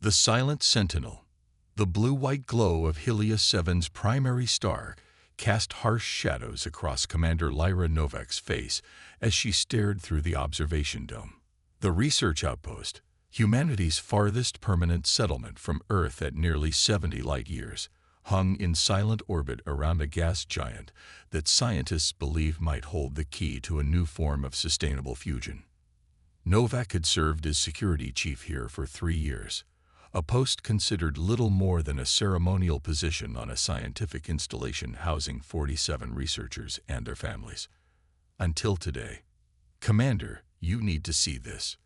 The Silent Sentinel. The blue-white glow of Helios 7's primary star cast harsh shadows across Commander Lyra Novak's face as she stared through the observation dome. The research outpost, humanity's farthest permanent settlement from Earth at nearly 70 light-years, hung in silent orbit around a gas giant that scientists believe might hold the key to a new form of sustainable fusion. Novak had served as security chief here for 3 years, a post considered little more than a ceremonial position on a scientific installation housing 47 researchers and their families. Until today. "Commander, you need to see this."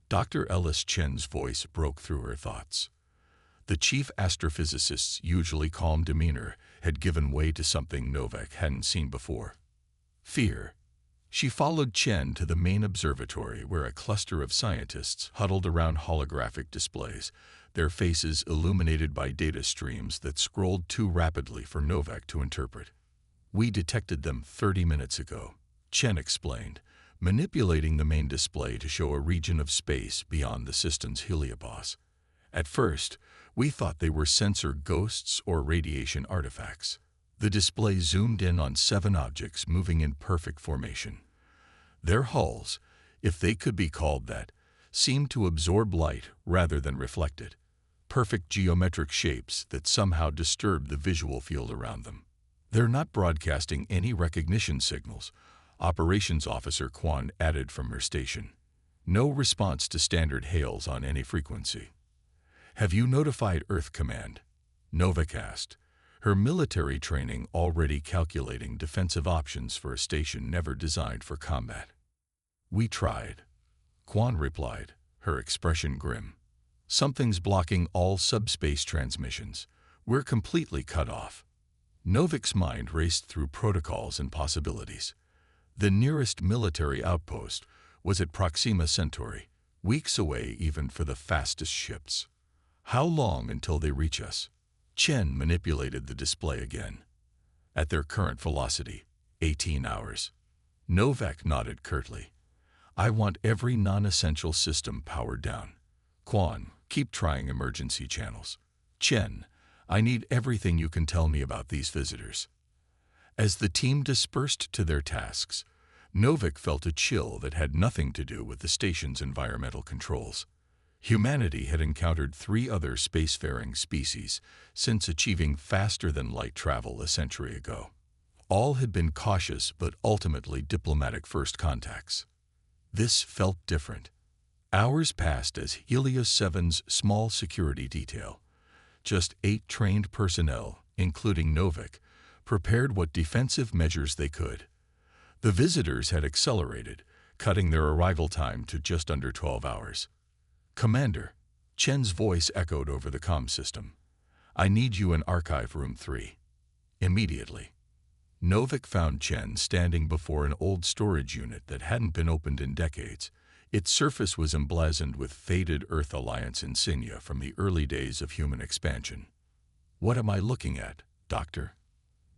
Dr. Ellis Chen's voice broke through her thoughts. The chief astrophysicist's usually calm demeanor had given way to something Novak hadn't seen before. Fear. She followed Chen to the main observatory where a cluster of scientists huddled around holographic displays, their faces illuminated by data streams that scrolled too rapidly for Novak to interpret. "We detected them 30 minutes ago," Chen explained, manipulating the main display to show a region of space beyond the system's heliopause. "At first, we thought they were sensor ghosts or radiation artifacts." The display zoomed in on 7 objects moving in perfect formation. Their hulls, if they could be called that, seemed to absorb light rather than reflect it. Perfect geometric shapes that somehow disturbed the visual field around them. "They're not broadcasting any recognition signals," Operations Officer Quan added from her station. "No response to standard hails on any frequency." "Have you notified Earth Command?" Novak asked, her military training already calculating defensive options for a station never designed for combat. "We tried," Quan replied, her expression grim. "Something's blocking all subspace transmissions. We're completely cut off." Novak's mind raced through protocols and possibilities. The nearest military outpost was at Proxima Centauri, weeks away even for the fastest ships. "How long until they reach us?" Chen manipulated the display again. "At their current velocity, 18 hours. Novak nodded curtly. "I want every non-essential system powered down." "Quan, keep trying emergency channels." "Chen, I need everything you can tell me about these visitors." As the team dispersed to their tasks, Novak felt a chill that had nothing to do with the station's environmental controls. Humanity had encountered 3 other spacefaring species since achieving faster-than-light travel a century ago. All had been cautious but ultimately diplomatic first contacts. This felt different. Hours passed as Helios 7's small security detail, just 8 trained personnel, including Novak, prepared what defensive measures they could. The visitors had accelerated, cutting their arrival time to just under 12 hours. "Commander," Chen's voice echoed over the comm system. "I need you in Archive Room 3. Immediately." Novak found Chen standing before an old storage unit that hadn't been opened in decades. Its surface was emblazoned with faded Earth Alliance insignia from the early days of human expansion. "What am I looking at, Doctor?"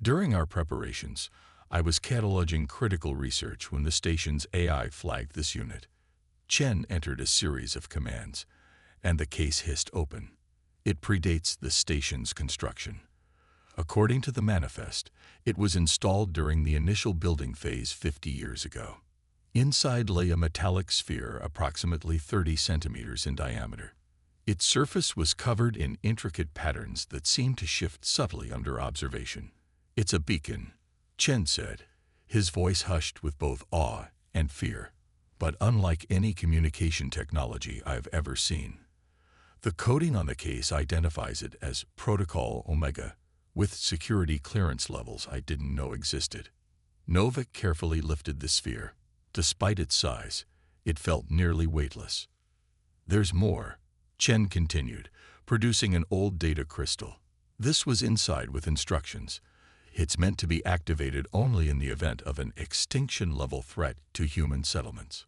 "During our preparations, I was cataloging critical research when the station's AI flagged this unit." Chen entered a series of commands, and the case hissed open. "It predates the station's construction. According to the manifest, it was installed during the initial building phase 50 years ago. Inside lay a metallic sphere approximately 30 centimeters in diameter. Its surface was covered in intricate patterns that seemed to shift subtly under observation. "It's a beacon," Chen said, his voice hushed with both awe and fear. "But unlike any communication technology I've ever seen. The coding on the case identifies it as Protocol Omega, with security clearance levels I didn't know existed." Novak carefully lifted the sphere. Despite its size, it felt nearly weightless. "There's more," Chen continued, producing an old data crystal. "This was inside with instructions. It's meant to be activated only in the event of an extinction-level threat to human settlements."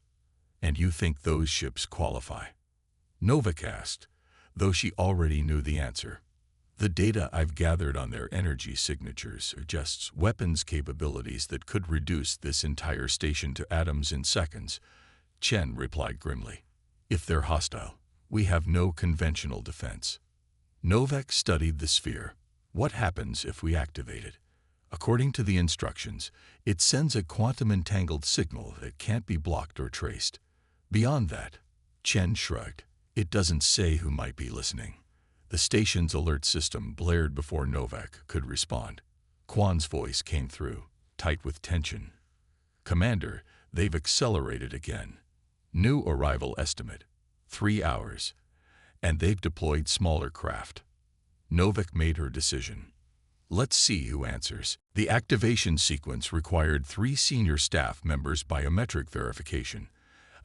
"And you think those ships qualify?" Novak asked, though she already knew the answer. "The data I've gathered on their energy signatures suggests weapons capabilities that could reduce this entire station to atoms in seconds," Chen replied grimly. "If they're hostile, We have no conventional defense. Novak studied the sphere. What happens if we activate it? According to the instructions, it sends a quantum-entangled signal that can't be blocked or traced. Beyond that, Chen shrugged. It doesn't say who might be listening. The station's alert system blared before Novak could respond. Quan's voice came through, tight with tension. Commander, they've accelerated again. New arrival estimate, 3 hours. And they've deployed smaller craft. Novak made her decision. Let's see who answers. The activation sequence required 3 senior staff members' biometric verification,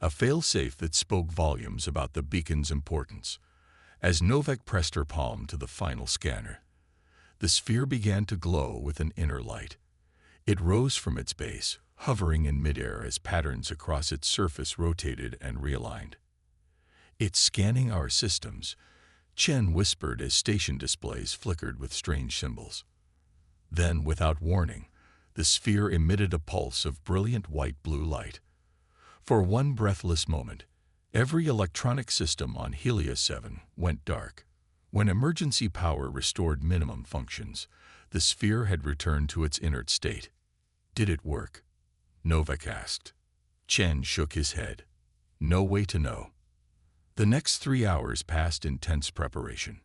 a failsafe that spoke volumes about the beacon's importance. As Novak pressed her palm to the final scanner, the sphere began to glow with an inner light. It rose from its base, hovering in midair as patterns across its surface rotated and realigned. It's scanning our systems, Chen whispered as station displays flickered with strange symbols. Then, without warning, the sphere emitted a pulse of brilliant white-blue light. For one breathless moment, every electronic system on Helios 7 went dark. When emergency power restored minimum functions, the sphere had returned to its inert state. Did it work? Novak asked. Chen shook his head. No way to know. The next 3 hours passed in tense preparation.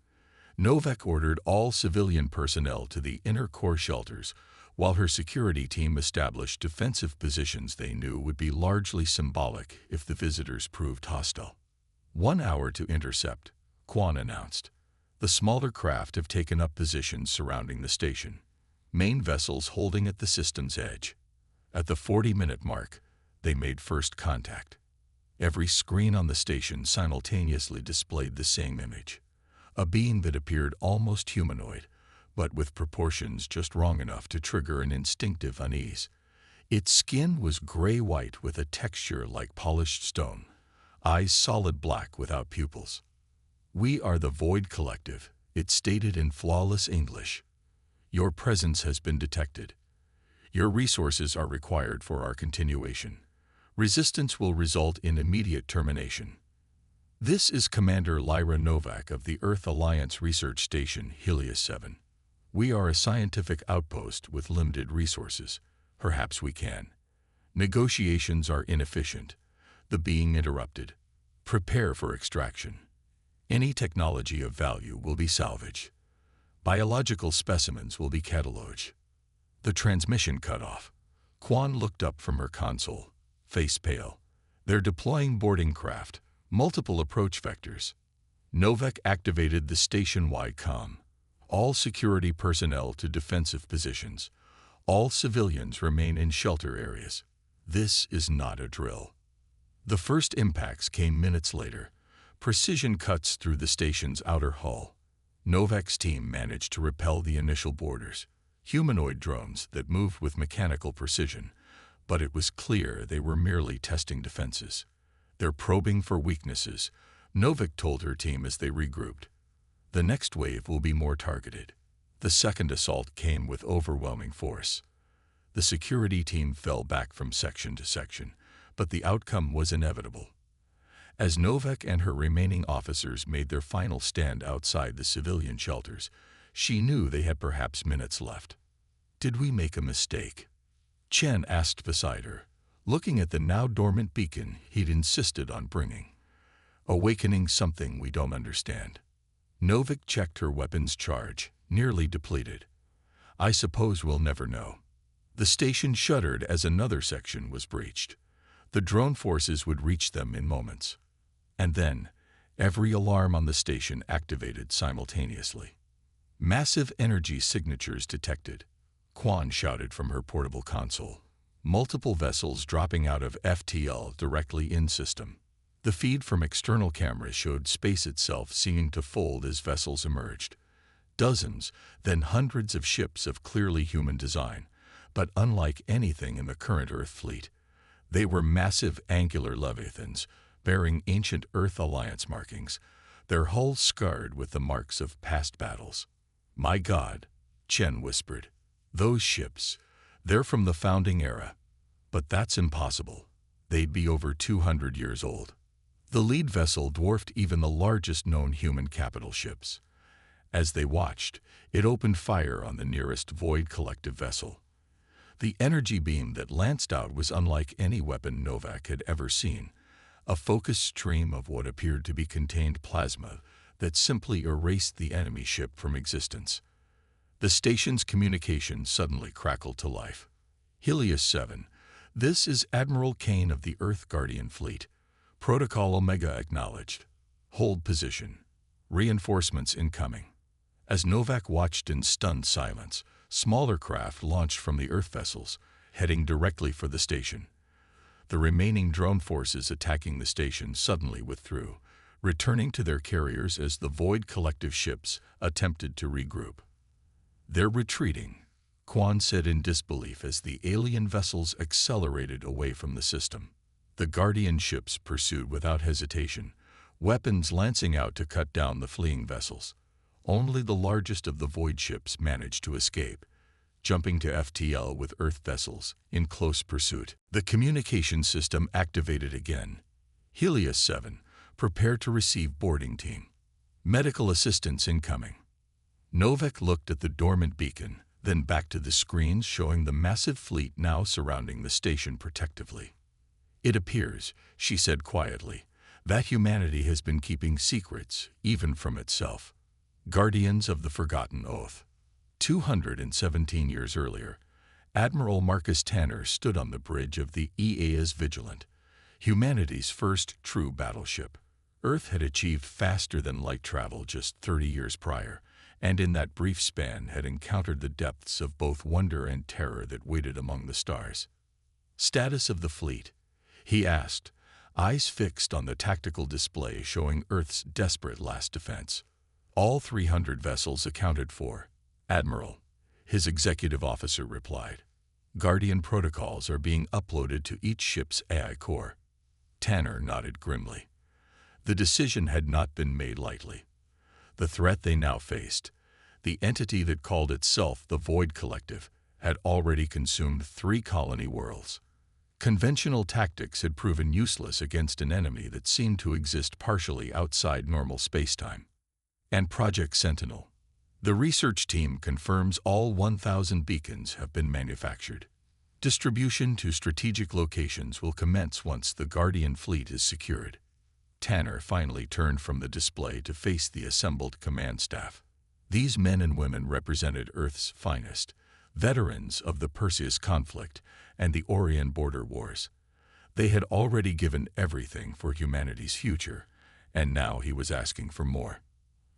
Novak ordered all civilian personnel to the inner core shelters, while her security team established defensive positions they knew would be largely symbolic if the visitors proved hostile. 1 hour to intercept, Quan announced. The smaller craft have taken up positions surrounding the station, main vessels holding at the system's edge. At the 40-minute mark, they made first contact. Every screen on the station simultaneously displayed the same image, a being that appeared almost humanoid, but with proportions just wrong enough to trigger an instinctive unease. Its skin was gray-white with a texture like polished stone, eyes solid black without pupils. "We are the Void Collective," it stated in flawless English. "Your presence has been detected. Your resources are required for our continuation. Resistance will result in immediate termination." This is Commander Lyra Novak of the Earth Alliance Research Station Helios 7. We are a scientific outpost with limited resources. Perhaps we can. Negotiations are inefficient. The being interrupted. Prepare for extraction. Any technology of value will be salvaged. Biological specimens will be cataloged. The transmission cut off. Quan looked up from her console, face pale. They're deploying boarding craft, multiple approach vectors. Novak activated the station-wide comm. All security personnel to defensive positions. All civilians remain in shelter areas. This is not a drill. The first impacts came minutes later. Precision cuts through the station's outer hull. Novak's team managed to repel the initial boarders, humanoid drones that moved with mechanical precision, but it was clear they were merely testing defenses. They're probing for weaknesses, Novak told her team as they regrouped. The next wave will be more targeted. The second assault came with overwhelming force. The security team fell back from section to section, but the outcome was inevitable. As Novak and her remaining officers made their final stand outside the civilian shelters, she knew they had perhaps minutes left. Did we make a mistake? Chen asked beside her, looking at the now dormant beacon he'd insisted on bringing. Awakening something we don't understand. Novak checked her weapons charge, nearly depleted. I suppose we'll never know. The station shuddered as another section was breached. The drone forces would reach them in moments. And then, every alarm on the station activated simultaneously. Massive energy signatures detected. Quan shouted from her portable console. Multiple vessels dropping out of FTL directly in system. The feed from external cameras showed space itself seeming to fold as vessels emerged. Dozens, then hundreds of ships of clearly human design, but unlike anything in the current Earth fleet. They were massive angular leviathans, bearing ancient Earth Alliance markings, their hulls scarred with the marks of past battles. My God, Chen whispered. Those ships, they're from the founding era. But that's impossible. They'd be over 200 years old. The lead vessel dwarfed even the largest known human capital ships. As they watched, it opened fire on the nearest Void Collective vessel. The energy beam that lanced out was unlike any weapon Novak had ever seen, a focused stream of what appeared to be contained plasma that simply erased the enemy ship from existence. The station's communication suddenly crackled to life. Helios 7, this is Admiral Kane of the Earth Guardian Fleet. Protocol Omega acknowledged. Hold position. Reinforcements incoming. As Novak watched in stunned silence, smaller craft launched from the Earth vessels, heading directly for the station. The remaining drone forces attacking the station suddenly withdrew, returning to their carriers as the Void Collective ships attempted to regroup. "They're retreating," Quan said in disbelief as the alien vessels accelerated away from the system. The Guardian ships pursued without hesitation, weapons lancing out to cut down the fleeing vessels. Only the largest of the Void ships managed to escape, jumping to FTL with Earth vessels in close pursuit. The communication system activated again. Helios 7, prepare to receive boarding team. Medical assistance incoming. Novak looked at the dormant beacon, then back to the screens showing the massive fleet now surrounding the station protectively. "It appears," she said quietly, "that humanity has been keeping secrets, even from itself." Guardians of the Forgotten Oath. 217 years earlier, Admiral Marcus Tanner stood on the bridge of the EA's Vigilant, humanity's first true battleship. Earth had achieved faster-than-light travel just 30 years prior, and in that brief span had encountered the depths of both wonder and terror that waited among the stars. "Status of the fleet?" he asked, eyes fixed on the tactical display showing Earth's desperate last defense. "All 300 vessels accounted for, Admiral," his executive officer replied. "Guardian protocols are being uploaded to each ship's AI core." Tanner nodded grimly. The decision had not been made lightly. The threat they now faced, the entity that called itself the Void Collective, had already consumed 3 colony worlds. Conventional tactics had proven useless against an enemy that seemed to exist partially outside normal spacetime. And Project Sentinel. The research team confirms all 1,000 beacons have been manufactured. Distribution to strategic locations will commence once the Guardian fleet is secured. Tanner finally turned from the display to face the assembled command staff. These men and women represented Earth's finest, veterans of the Perseus conflict and the Orion border wars. They had already given everything for humanity's future, and now he was asking for more.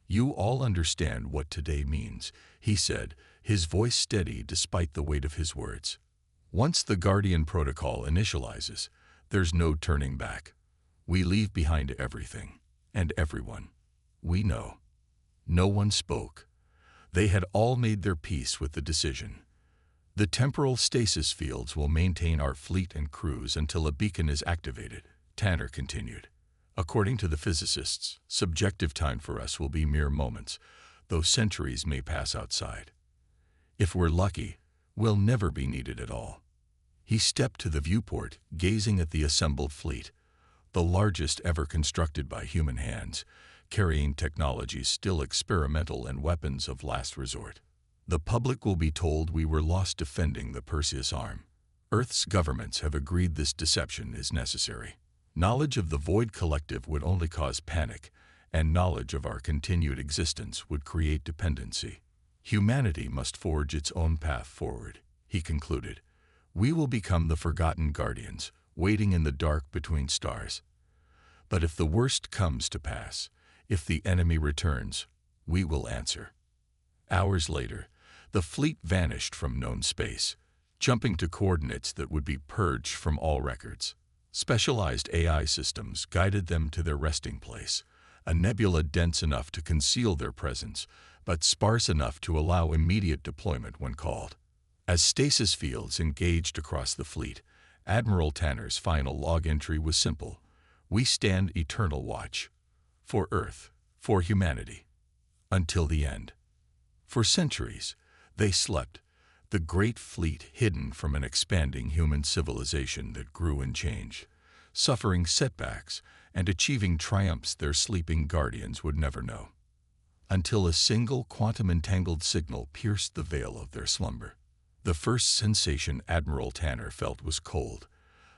"You all understand what today means," he said, his voice steady despite the weight of his words. "Once the Guardian protocol initializes, there's no turning back. We leave behind everything, and everyone. We know." No one spoke. They had all made their peace with the decision. "The temporal stasis fields will maintain our fleet and crews until a beacon is activated," Tanner continued. "According to the physicists, subjective time for us will be mere moments, though centuries may pass outside. If we're lucky, we'll never be needed at all." He stepped to the viewport, gazing at the assembled fleet, the largest ever constructed by human hands, carrying technologies still experimental and weapons of last resort. "The public will be told we were lost defending the Perseus arm. Earth's governments have agreed this deception is necessary. Knowledge of the Void Collective would only cause panic, and knowledge of our continued existence would create dependency. Humanity must forge its own path forward," he concluded. "We will become the forgotten guardians, waiting in the dark between stars. But if the worst comes to pass, if the enemy returns, we will answer." Hours later, the fleet vanished from known space, jumping to coordinates that would be purged from all records. Specialized AI systems guided them to their resting place, a nebula dense enough to conceal their presence, but sparse enough to allow immediate deployment when called. As stasis fields engaged across the fleet, Admiral Tanner's final log entry was simple: "We stand eternal watch. For Earth, for humanity. Until the end." For centuries, they slept, the great fleet hidden from an expanding human civilization that grew and changed, suffering setbacks and achieving triumphs their sleeping guardians would never know, until a single quantum-entangled signal pierced the veil of their slumber. The first sensation Admiral Tanner felt was cold,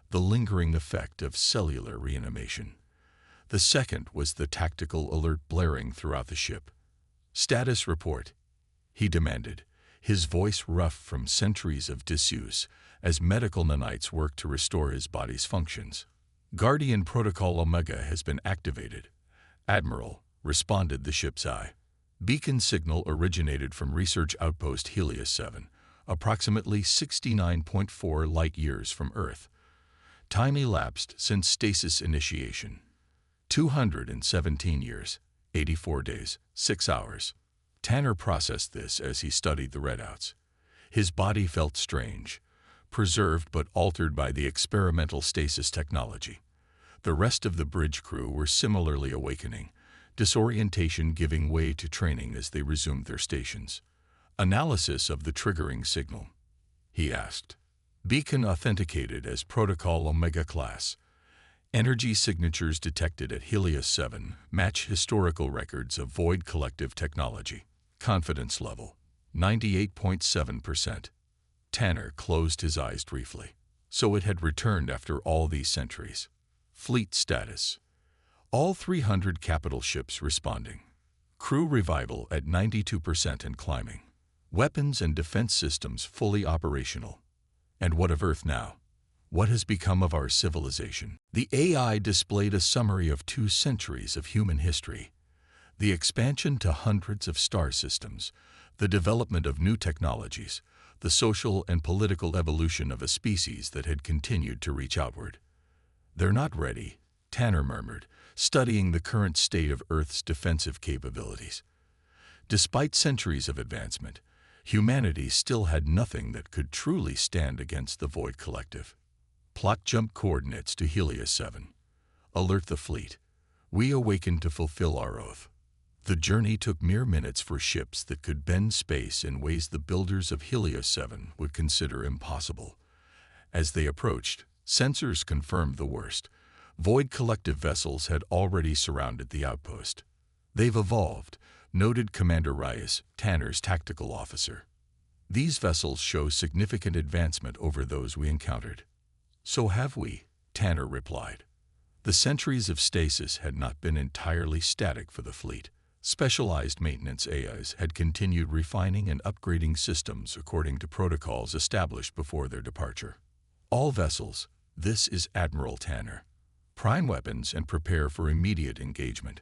the lingering effect of cellular reanimation. The second was the tactical alert blaring throughout the ship. "Status report," he demanded, his voice rough from centuries of disuse as medical nanites worked to restore his body's functions. "Guardian Protocol Omega has been activated, Admiral," responded the ship's eye. "Beacon signal originated from Research Outpost Helios 7, approximately 69.4 light-years from Earth. Time elapsed since stasis initiation: 217 years, 84 days, 6 hours. Tanner processed this as he studied the readouts. His body felt strange, preserved but altered by the experimental stasis technology. The rest of the bridge crew were similarly awakening, disorientation giving way to training as they resumed their stations. "Analysis of the triggering signal," he asked. "Beacon authenticated as Protocol Omega class. Energy signatures detected at Helios 7 match historical records of Void Collective technology. Confidence level, 98.7%. Tanner closed his eyes briefly. So it had returned after all these centuries. Fleet status: all 300 capital ships responding. Crew revival at 92% and climbing. Weapons and defense systems fully operational. And what of Earth now? What has become of our civilization?" The AI displayed a summary of 2 centuries of human history. The expansion to hundreds of star systems, the development of new technologies, the social and political evolution of a species that had continued to reach outward. "They're not ready," Tanner murmured, studying the current state of Earth's defensive capabilities. Despite centuries of advancement, humanity still had nothing that could truly stand against the Void Collective. "Plot jump coordinates to Helios 7. Alert the fleet. We awaken to fulfill our oath." The journey took mere minutes for ships that could bend space in ways the builders of Helios 7 would consider impossible. As they approached, sensors confirmed the worst. Void Collective vessels had already surrounded the outpost. "They've evolved," noted Commander Reyes, Tanner's tactical officer. "These vessels show significant advancement over those we encountered." "So have we," Tanner replied. The centuries of stasis had not been entirely static for the fleet. Specialized maintenance AIs had continued refining and upgrading systems according to protocols established before their departure. "All vessels, this is Admiral Tanner. Prime weapons and prepare for immediate engagement.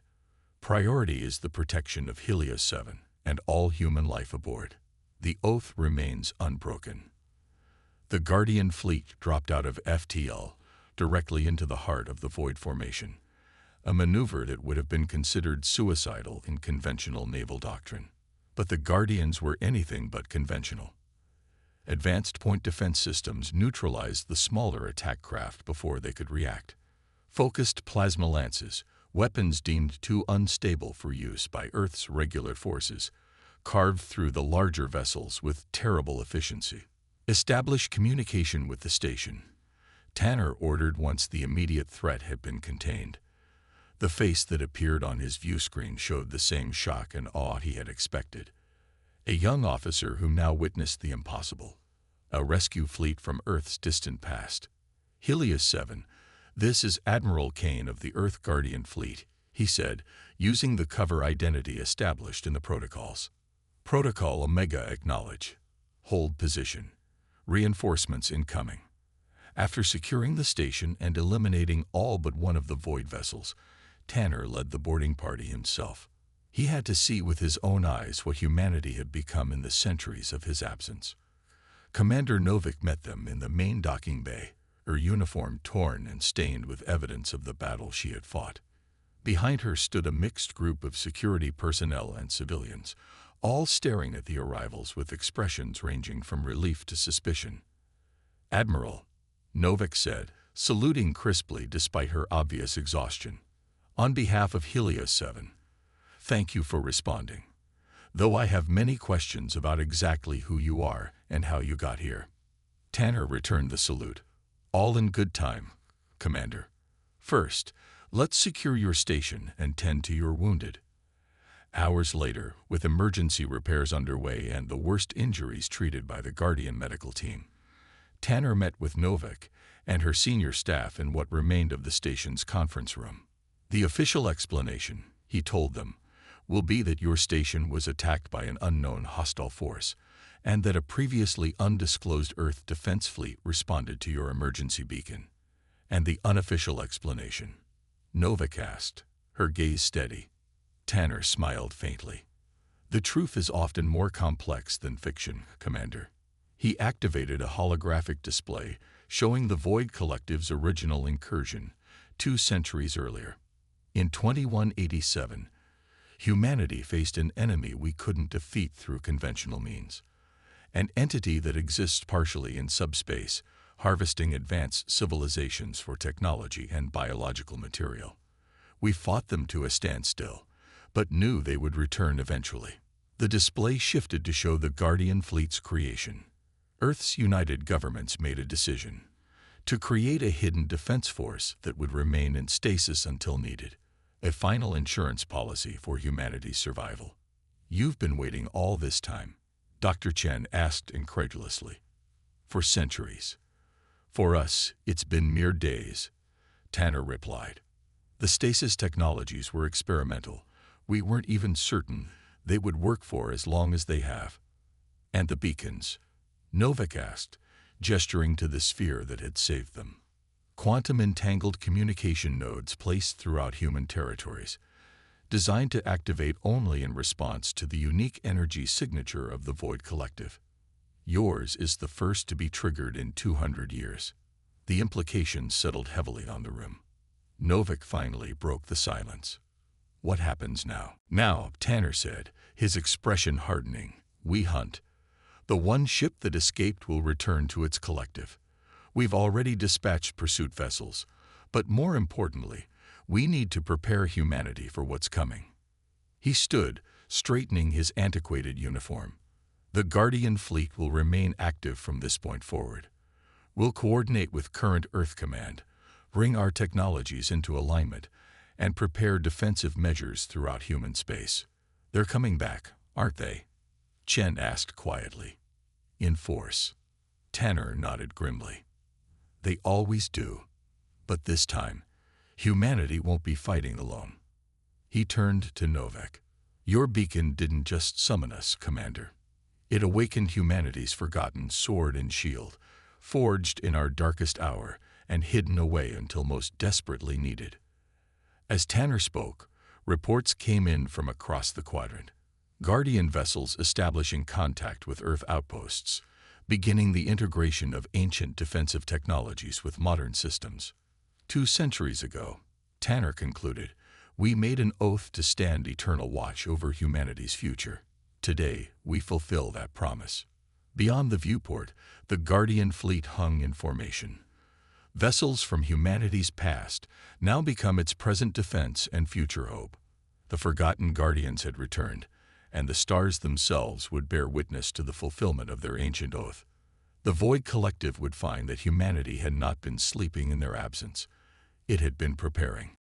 Priority is the protection of Helios 7 and all human life aboard. The oath remains unbroken." The Guardian fleet dropped out of FTL directly into the heart of the Void Formation, a maneuver that would have been considered suicidal in conventional naval doctrine. But the Guardians were anything but conventional. Advanced point defense systems neutralized the smaller attack craft before they could react. Focused plasma lances, weapons deemed too unstable for use by Earth's regular forces, carved through the larger vessels with terrible efficiency. "Establish communication with the station," Tanner ordered once the immediate threat had been contained. The face that appeared on his view screen showed the same shock and awe he had expected. A young officer who now witnessed the impossible. A rescue fleet from Earth's distant past. "Helios 7, this is Admiral Kane of the Earth Guardian Fleet," he said, using the cover identity established in the protocols. "Protocol Omega acknowledge. Hold position. Reinforcements incoming." After securing the station and eliminating all but one of the Void vessels, Tanner led the boarding party himself. He had to see with his own eyes what humanity had become in the centuries of his absence. Commander Novik met them in the main docking bay, her uniform torn and stained with evidence of the battle she had fought. Behind her stood a mixed group of security personnel and civilians, all staring at the arrivals with expressions ranging from relief to suspicion. "Admiral," Novik said, saluting crisply despite her obvious exhaustion. "On behalf of Helios 7, thank you for responding. Though I have many questions about exactly who you are and how you got here." Tanner returned the salute. "All in good time, Commander. First, Let's secure your station and tend to your wounded." Hours later, with emergency repairs underway and the worst injuries treated by the Guardian medical team, Tanner met with Novak and her senior staff in what remained of the station's conference room. "The official explanation," he told them, "will be that your station was attacked by an unknown hostile force, and that a previously undisclosed Earth defense fleet responded to your emergency beacon." "And the unofficial explanation?" Novak asked, her gaze steady. Tanner smiled faintly. "The truth is often more complex than fiction, Commander." He activated a holographic display showing the Void Collective's original incursion 2 centuries earlier. In 2187, humanity faced an enemy we couldn't defeat through conventional means. An entity that exists partially in subspace, harvesting advanced civilizations for technology and biological material. We fought them to a standstill, but knew they would return eventually. The display shifted to show the Guardian fleet's creation. Earth's united governments made a decision to create a hidden defense force that would remain in stasis until needed, a final insurance policy for humanity's survival. "You've been waiting all this time?" Dr. Chen asked incredulously. "For centuries. For us, it's been mere days," Tanner replied. "The stasis technologies were experimental. We weren't even certain they would work for as long as they have." "And the beacons?" Novak asked, gesturing to the sphere that had saved them. "Quantum-entangled communication nodes placed throughout human territories, designed to activate only in response to the unique energy signature of the Void Collective. Yours is the first to be triggered in 200 years." The implications settled heavily on the room. Novak finally broke the silence. "What happens now?" "Now," Tanner said, his expression hardening, "we hunt. The one ship that escaped will return to its collective. We've already dispatched pursuit vessels, but more importantly, we need to prepare humanity for what's coming." He stood, straightening his antiquated uniform. "The Guardian fleet will remain active from this point forward. We'll coordinate with current Earth Command, bring our technologies into alignment, and prepare defensive measures throughout human space." "They're coming back, aren't they?" Chen asked quietly. "In force." Tanner nodded grimly. "They always do. But this time, humanity won't be fighting alone." He turned to Novak. "Your beacon didn't just summon us, Commander. It awakened humanity's forgotten sword and shield, forged in our darkest hour and hidden away until most desperately needed." As Tanner spoke, reports came in from across the quadrant. Guardian vessels establishing contact with Earth outposts, beginning the integration of ancient defensive technologies with modern systems. 2 centuries ago, Tanner concluded, we made an oath to stand eternal watch over humanity's future. Today, we fulfill that promise. Beyond the viewport, the Guardian fleet hung in formation. Vessels from humanity's past now become its present defense and future hope. The forgotten Guardians had returned, and the stars themselves would bear witness to the fulfillment of their ancient oath. The Void Collective would find that humanity had not been sleeping in their absence. It had been preparing.